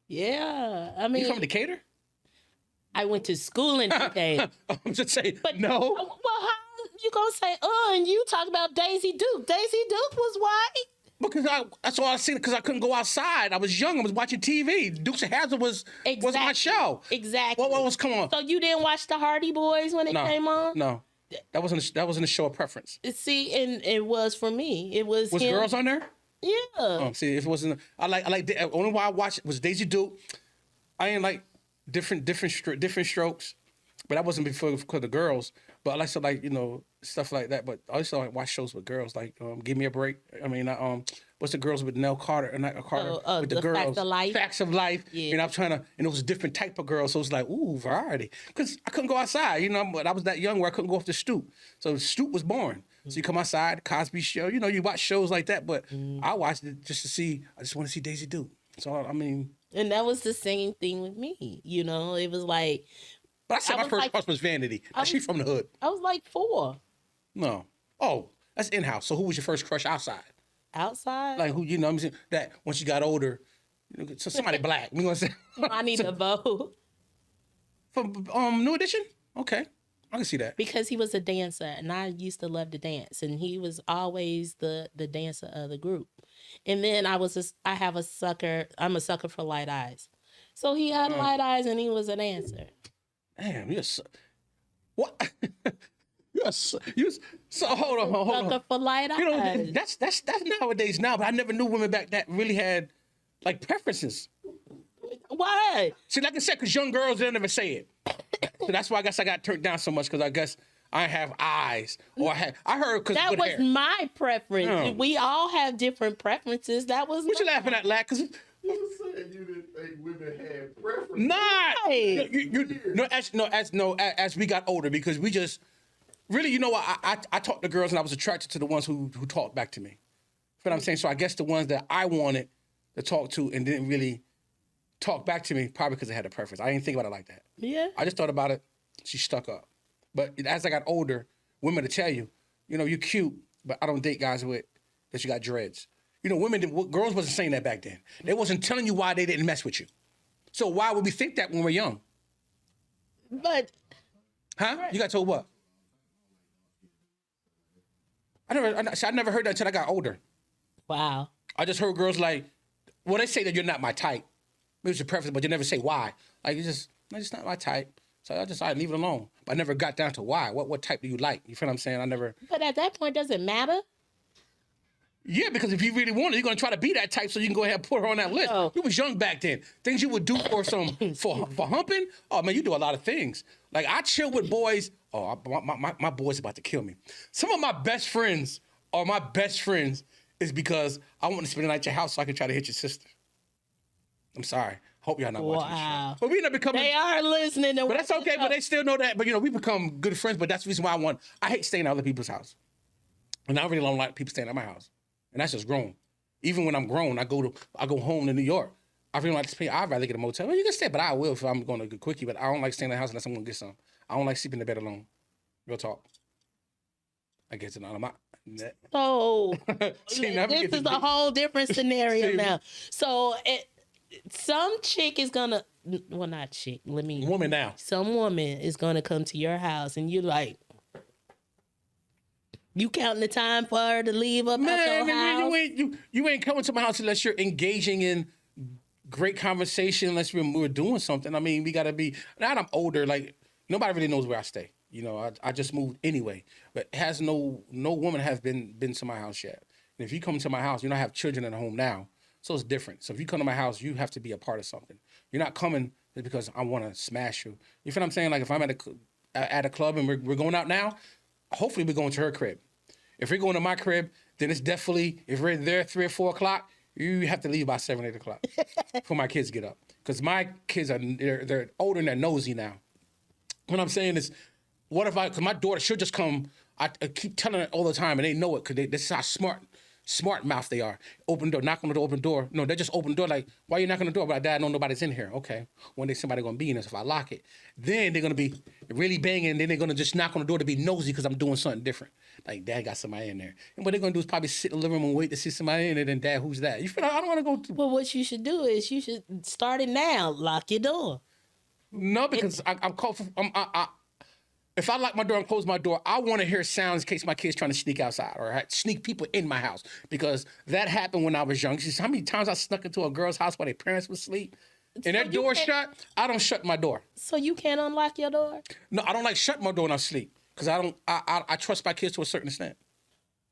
S2: Yeah. I mean,
S1: you from Decatur?
S2: I went to school in Decatur.
S1: I'm just saying, but no.
S2: Well, how you gonna say, and you talk about Daisy Duke. Daisy Duke was white?
S1: Because that's all I seen, because I couldn't go outside. I was young. I was watching TV. Dukes of Hazzard was my show.
S2: Exactly.
S1: What was, come on.
S2: So you didn't watch the Hardy Boys when it came on?
S1: No. That wasn't a show of preference.
S2: See, and it was for me. It was
S1: Was
S2: him.
S1: girls on there?
S2: Yeah.
S1: See, if it wasn't, I like the only why I watched was Daisy Duke. I ain't like different strokes, but that wasn't before because of the girls. But I like to like stuff like that. But I also like watch shows with girls like Give Me a Break. I mean, what's the girls with Nell Carter? Not Carter with the girls.
S2: Facts of Life.
S1: Facts of Life.
S2: Yeah.
S1: And I'm trying to, and it was a different type of girl. So it's like, ooh, variety. Because I couldn't go outside, but I was that young where I couldn't go off the stoop. So Stoop was born. So you come outside, Cosby Show, you watch shows like that. But I watched it just to see, I just want to see Daisy Duke. So, I mean.
S2: And that was the same thing with me. It was like.
S1: But I said my first crush was Vanity. She's from the hood.
S2: I was like 4.
S1: No. Oh, that's in-house. So who was your first crush outside?
S2: Outside?
S1: Like who, I'm saying? That when she got older, so somebody black. We gonna say.
S2: I need to vote.
S1: From New Edition? Okay. I can see that.
S2: Because he was a dancer, and I used to love to dance, and he was always the dancer of the group. And then I'm a sucker for light eyes. So he had light eyes, and he was a dancer.
S1: Damn, what? So hold on.
S2: Sucker for light eyes.
S1: That's nowadays now, but I never knew women back that really had like preferences.
S2: Why?
S1: See, like I said, because young girls, they'll never say it. So that's why I guess I got turned down so much, because I guess I have eyes. Or I heard because
S2: that was
S1: hair.
S2: my preference.
S1: Oh.
S2: We all have different preferences. That was
S1: What you laughing at, lad? Because
S3: You were saying you didn't think women had preference.
S1: not.
S2: Right.
S1: As we got older, because we just really, I talked to girls and I was attracted to the ones who talked back to me. You know what I'm saying? So I guess the ones that I wanted to talk to and didn't really talk back to me, probably because I had a preference. I didn't think about it like that.
S2: Yeah.
S1: I just thought about it. She stuck up. But as I got older, women to tell you, you're cute, but I don't date guys that you got dreads. Girls wasn't saying that back then. They wasn't telling you why they didn't mess with you. So why would we think that when we're young?
S2: But
S1: Huh?
S2: Right.
S1: You got told what? I never heard that until I got older.
S2: wow.
S1: I just heard girls like, well, they say that you're not my type. Maybe it's your preference, but you never say why. Like, it's not my type. So I leave it alone. But I never got down to why. What type do you like? You feel what I'm saying? I never.
S2: But at that point, does it matter?
S1: Yeah, because if you really want it, you're gonna try to be that type so you can go ahead and put her on that list.
S2: No.
S1: You was young back then. Things you would do for for humping. Oh man, you do a lot of things. Like I chill with boys. Oh, my boy's about to kill me. Some of my best friends are my best friends is because I want to spend the night at your house so I can try to hit your sister. I'm sorry. Hope y'all not watching this
S2: Wow.
S1: show. But we end up becoming.
S2: They are listening.
S1: But that's okay. But they still know that. But we become good friends. But that's the reason why I hate staying at other people's house, and I really don't like people staying at my house. And that's just grown. Even when I'm grown, I go home to New York. I really like to pay. I'd rather get a motel. Well, you can stay, but I will if I'm going to get quickie. But I don't like staying in the house unless I'm going to get some. I don't like sleeping in the bed alone. Real talk. I guess it's not my.
S2: So
S1: See, now we
S2: this
S1: get
S2: is
S1: to-
S2: a whole different scenario
S1: See,
S2: now. So some chick is gonna, well, not chick.
S1: Woman now.
S2: Some woman is gonna come to your house, and you're like, you counting the time for her to leave up at your house?
S1: You ain't coming to my house unless you're engaging in great conversation. Unless we're doing something. I mean, we gotta be. Now that I'm older, like nobody really knows where I stay. I just moved anyway, but no woman has been to my house yet. And if you come to my house, I have children at home now, so it's different. So if you come to my house, you have to be a part of something. You're not coming just because I want to smash you. You feel what I'm saying? Like if I'm at a club and we're going out now, hopefully we're going to her crib. If we're going to my crib, then it's definitely, if we're there 3 or 4 o'clock, you have to leave by 7, 8 o'clock before my kids get up. Because my kids they're older and they're nosy now. What I'm saying is, because my daughter, she'll just come, I keep telling her all the time, and they know it, because this is how smart mouth they are. Open door, knock on the door, open door. No, they just open the door like, why you knocking on the door? But Dad, I know nobody's in here. Okay, one day somebody gonna be in this if I lock it. Then they're gonna be really banging, then they're gonna just knock on the door to be nosy because I'm doing something different. Like, Dad got somebody in there. And what they're gonna do is probably sit in the living room and wait to see somebody in there, then Dad, who's that? You feel like, I don't wanna go to...
S2: Well, what you should do is you should start it now. Lock your door.
S1: No, because I'm called for... If I lock my door and close my door, I want to hear sounds in case my kid's trying to sneak outside or sneak people in my house, because that happened when I was young. See how many times I snuck into a girl's house while their parents were asleep? And their door shut, I don't shut my door.
S2: So you can't unlock your door?
S1: No, I don't like shutting my door when I sleep. because I trust my kids to a certain extent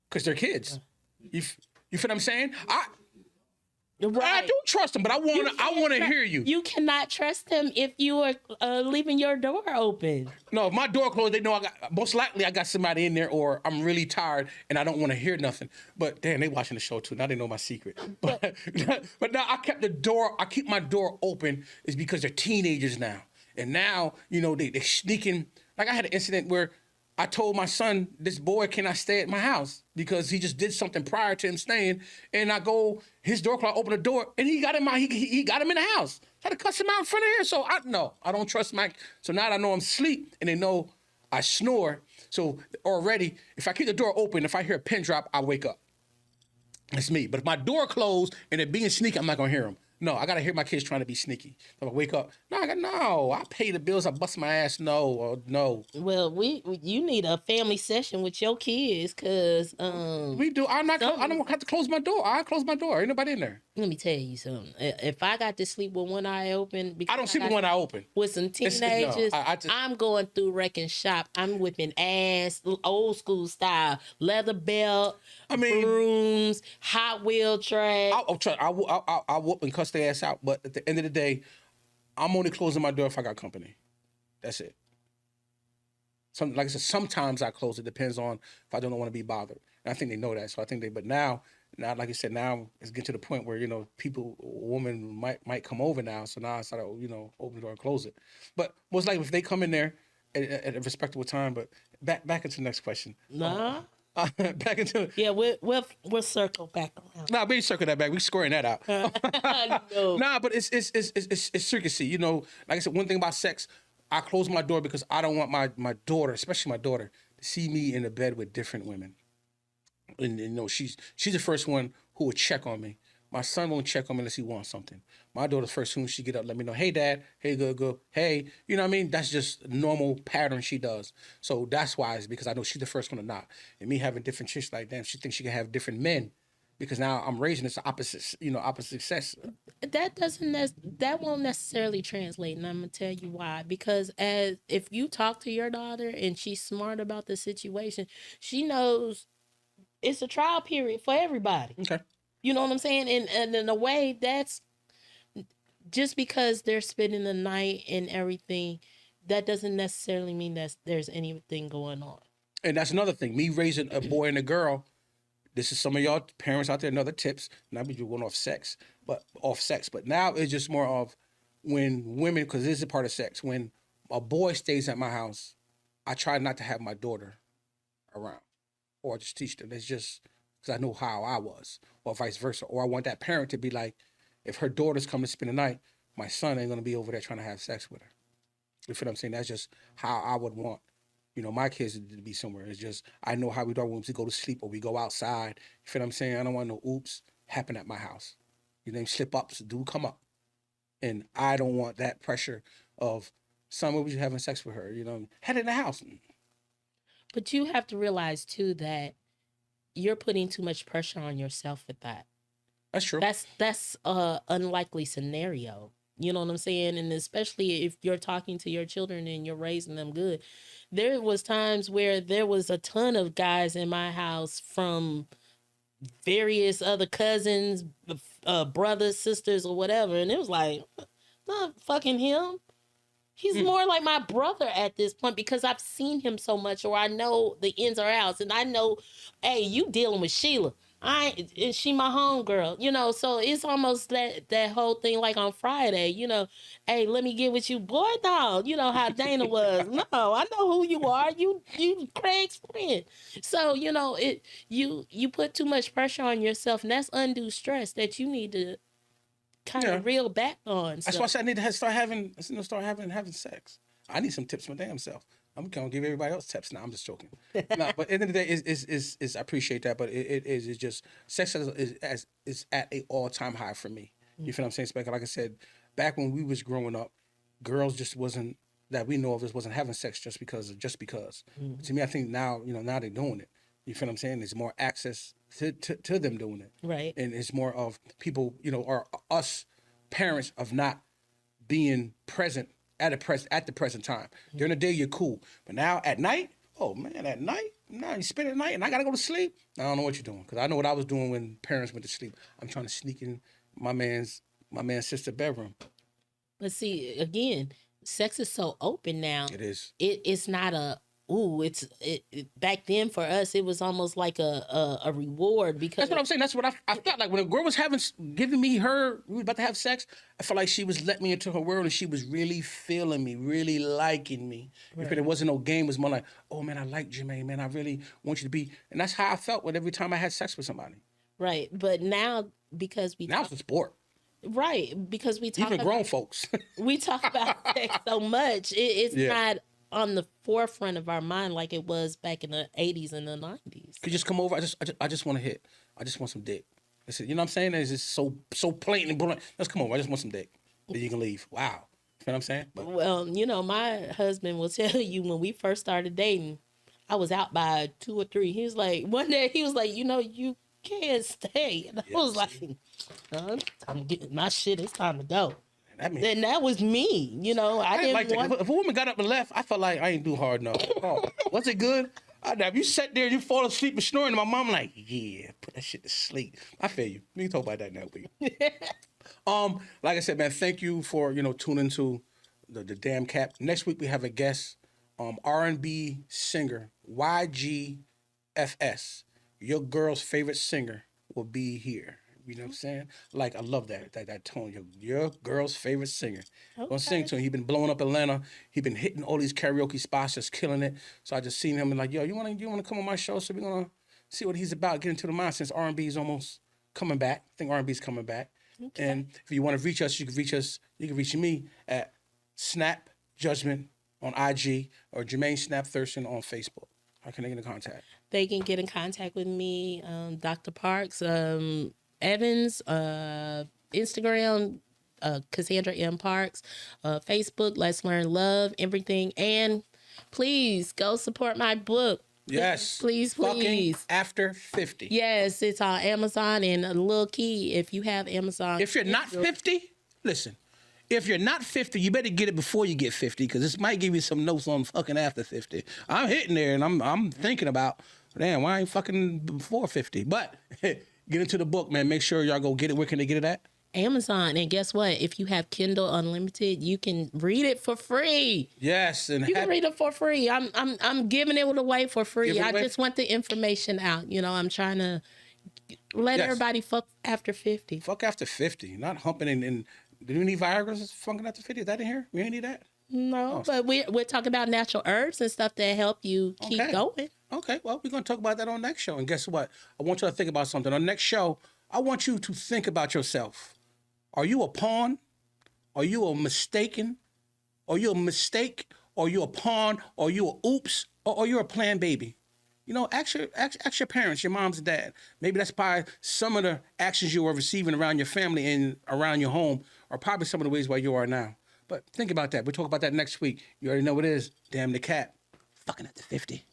S1: because they're kids. You feel what I'm saying? I do trust them, but I want to hear you.
S2: You cannot trust them if you are leaving your door open.
S1: No, if my door closed, they know most likely I got somebody in there, or I'm really tired and I don't want to hear nothing. But damn, they watching the show too. Now they know my secret. But now I keep my door open is because they're teenagers now. And now, they sneaking. Like I had an incident where I told my son, this boy cannot stay at my house because he just did something prior to him staying. And I go, his door clock, open the door, and he got him he got him in the house. I had to cuss him out in front of here. So I don't trust Mike. So now that I know I'm asleep and they know I snore. So already, if I keep the door open, if I hear a pin drop, I wake up. That's me. But if my door closed and they're being sneaky, I'm not gonna hear them. No, I gotta hear my kids trying to be sneaky. So I wake up. No, I pay the bills. I bust my ass. No.
S2: Well, you need a family session with your kids, cause
S1: we do. I don't have to close my door. I close my door. Ain't nobody in there.
S2: Let me tell you something. If I got to sleep with one eye open,
S1: I don't sleep with one eye open.
S2: With some teenagers, I'm going through wreck and shop. I'm whipping ass, old school style, leather belt, brooms, Hot Wheel track.
S1: I whoop and cuss their ass out. But at the end of the day, I'm only closing my door if I got company. That's it. Like I said, sometimes I close. It depends on if I don't want to be bothered. And I think they know that. So I think but now, like I said, now it's getting to the point where, women might come over now. So now I start to, open the door and close it. But most likely if they come in there at a respectable time, but back into the next question.
S2: Nah.
S1: Back into
S2: yeah, we'll circle back around.
S1: Nah, we circle that back. We squaring that out.
S2: No.
S1: Nah, but it's circusy. Like I said, one thing about sex, I close my door because I don't want my daughter, especially my daughter, to see me in the bed with different women. And she's the first one who would check on me. My son won't check on me unless he wants something. My daughter's first, soon as she get up, let me know, hey, Dad, hey, good, hey. You know what I mean? That's just a normal pattern she does. So that's why, it's because I know she's the first one to knock. And me having different chicks like damn, she thinks she can have different men because now I'm raising this opposite sex.
S2: That won't necessarily translate, and I'm gonna tell you why. Because if you talk to your daughter and she's smart about the situation, she knows it's a trial period for everybody.
S1: Okay.
S2: You know what I'm saying? And in a way, that's just because they're spending the night and everything, that doesn't necessarily mean that there's anything going on.
S1: And that's another thing. Me raising a boy and a girl, this is some of y'all parents out there, another tips, not be going off sex. But now it's just more of when women, because this is a part of sex, when a boy stays at my house, I try not to have my daughter around or just teach them. It's just because I know how I was, or vice versa. Or I want that parent to be like, if her daughter's coming to spend the night, my son ain't going to be over there trying to have sex with her. You feel what I'm saying? That's just how I would want, my kids to be somewhere. It's just, I know how we do our rooms. We go to sleep or we go outside. You feel what I'm saying? I don't want no oops happen at my house. Slip ups do come up. And I don't want that pressure of someone was having sex with her, head in the house.
S2: But you have to realize too that you're putting too much pressure on yourself with that.
S1: That's true.
S2: That's a unlikely scenario. You know what I'm saying? And especially if you're talking to your children and you're raising them good. There was times where there was a ton of guys in my house from various other cousins, brothers, sisters, or whatever. And it was like, not fucking him. He's more like my brother at this point because I've seen him so much, or I know the ins or outs, and I know, hey, you dealing with Sheila. And she my homegirl, so it's almost that whole thing like on Friday, hey, let me get with you, boy, no, how Dana was. No, I know who you are. You Craig's friend. So, you put too much pressure on yourself, and that's undue stress that you need to kind of reel back on.
S1: That's why I said I need to start having sex. I need some tips for my damn self. I'm gonna give everybody else tips now. I'm just joking. But at the end of the day, is I appreciate that, but it's just sex is at a all-time high for me. You feel what I'm saying? Like I said, back when we was growing up, girls just wasn't that we know of just wasn't having sex just because. Mm-hmm. To me, I think now now they're doing it. You feel what I'm saying? There's more access to them doing it,
S2: right?
S1: And it's more of people, or us parents of not being present at the present time. During the day, you're cool, but now at night, oh man, at night, now you spend the night, and I gotta go to sleep. I don't know what you're doing because I know what I was doing when parents went to sleep. I'm trying to sneak in my man's sister bedroom.
S2: But see, again, sex is so open now.
S1: It is.
S2: It's not a back then for us it was almost like a reward because
S1: That's what I'm saying. That's what I felt like when a girl was giving me her, we were about to have sex. I felt like she was letting me into her world and she was really feeling me, really liking me. If it wasn't no game, it was more like, oh man, I like Jermaine, man. I really want you to be. And that's how I felt with every time I had sex with somebody.
S2: right. But now because
S1: Now it's a sport.
S2: right because we talk
S1: Even grown folks.
S2: we talk about sex so much, it's not on the forefront of our mind like it was back in the 80s and the 90s.
S1: Could you just come over? I just want to hit. I just want some dick. I said, you know what I'm saying? It's just so plain and blunt. Let's come over. I just want some dick. Then you can leave. Wow. You know what I'm saying? But,
S2: Well, my husband will tell you when we first started dating, I was out by 2 or 3. He was like, one day he was like, you can't stay. And I was like, I'm getting my shit. It's time to go. And that was me. I didn't
S1: like that.
S2: want.
S1: If a woman got up and left, I felt like I ain't do hard enough. Oh, was it good? If you sat there and you fall asleep and snoring, and my mom like, yeah, put that shit to sleep. I feel you. We can talk about that next week. Like I said, man, thank you for tuning to the Damn Cap. Next week we have a guest, R&B singer YGFS. Your girl's favorite singer will be here. You know what I'm saying? Like, I love that tone. Your girl's favorite singer. Okay. Gonna sing to him. He been blowing up Atlanta. He been hitting all these karaoke spots, just killing it. So I just seen him and like, yo, you wanna come on my show? So we're gonna see what he's about, get into the mind since R&B is almost coming back. I think R&B is coming back. Okay. And if you want to reach us, you can reach me at Snap Judgment on IG or Jermaine Snap Thurston on Facebook. How can they get in contact?
S2: They can get in contact with me, Dr. Parks, Evans, Instagram, Cassandra M. Parks, Facebook, Let's Learn Love, everything. And please go support my book.
S1: Yes.
S2: Please.
S1: Fucking After 50.
S2: Yes, it's on Amazon. And a little key, if you have Amazon.
S1: If you're not 50, listen. If you're not 50, you better get it before you get 50 because this might give you some notes on fucking after 50. I'm hitting there and I'm thinking about, damn, why I ain't fucking before 50? But get into the book, man. Make sure y'all go get it. Where can they get it at?
S2: Amazon. And guess what? If you have Kindle Unlimited, you can read it for free.
S1: Yes, and
S2: you can read it for free. I'm giving it away for free. I just want the information out. I'm trying to let everybody fuck after 50.
S1: Fuck after 50, not humping and do you need Viagra's fucking after 50? Is that in here? We ain't need that.
S2: No, but we're talking about natural herbs and stuff that help you keep going.
S1: Okay, well, we're gonna talk about that on next show. And guess what? I want you to think about something. On next show, I want you to think about yourself. Are you a pawn? Are you a mistaken? Are you a mistake? Are you a pawn? Are you a oops? Or are you a planned baby? Ask your parents, your moms and dad. Maybe that's probably some of the actions you are receiving around your family and around your home are probably some of the ways why you are now. But think about that. We'll talk about that next week. You already know what it is. Damn the Cat. Fucking at the 50.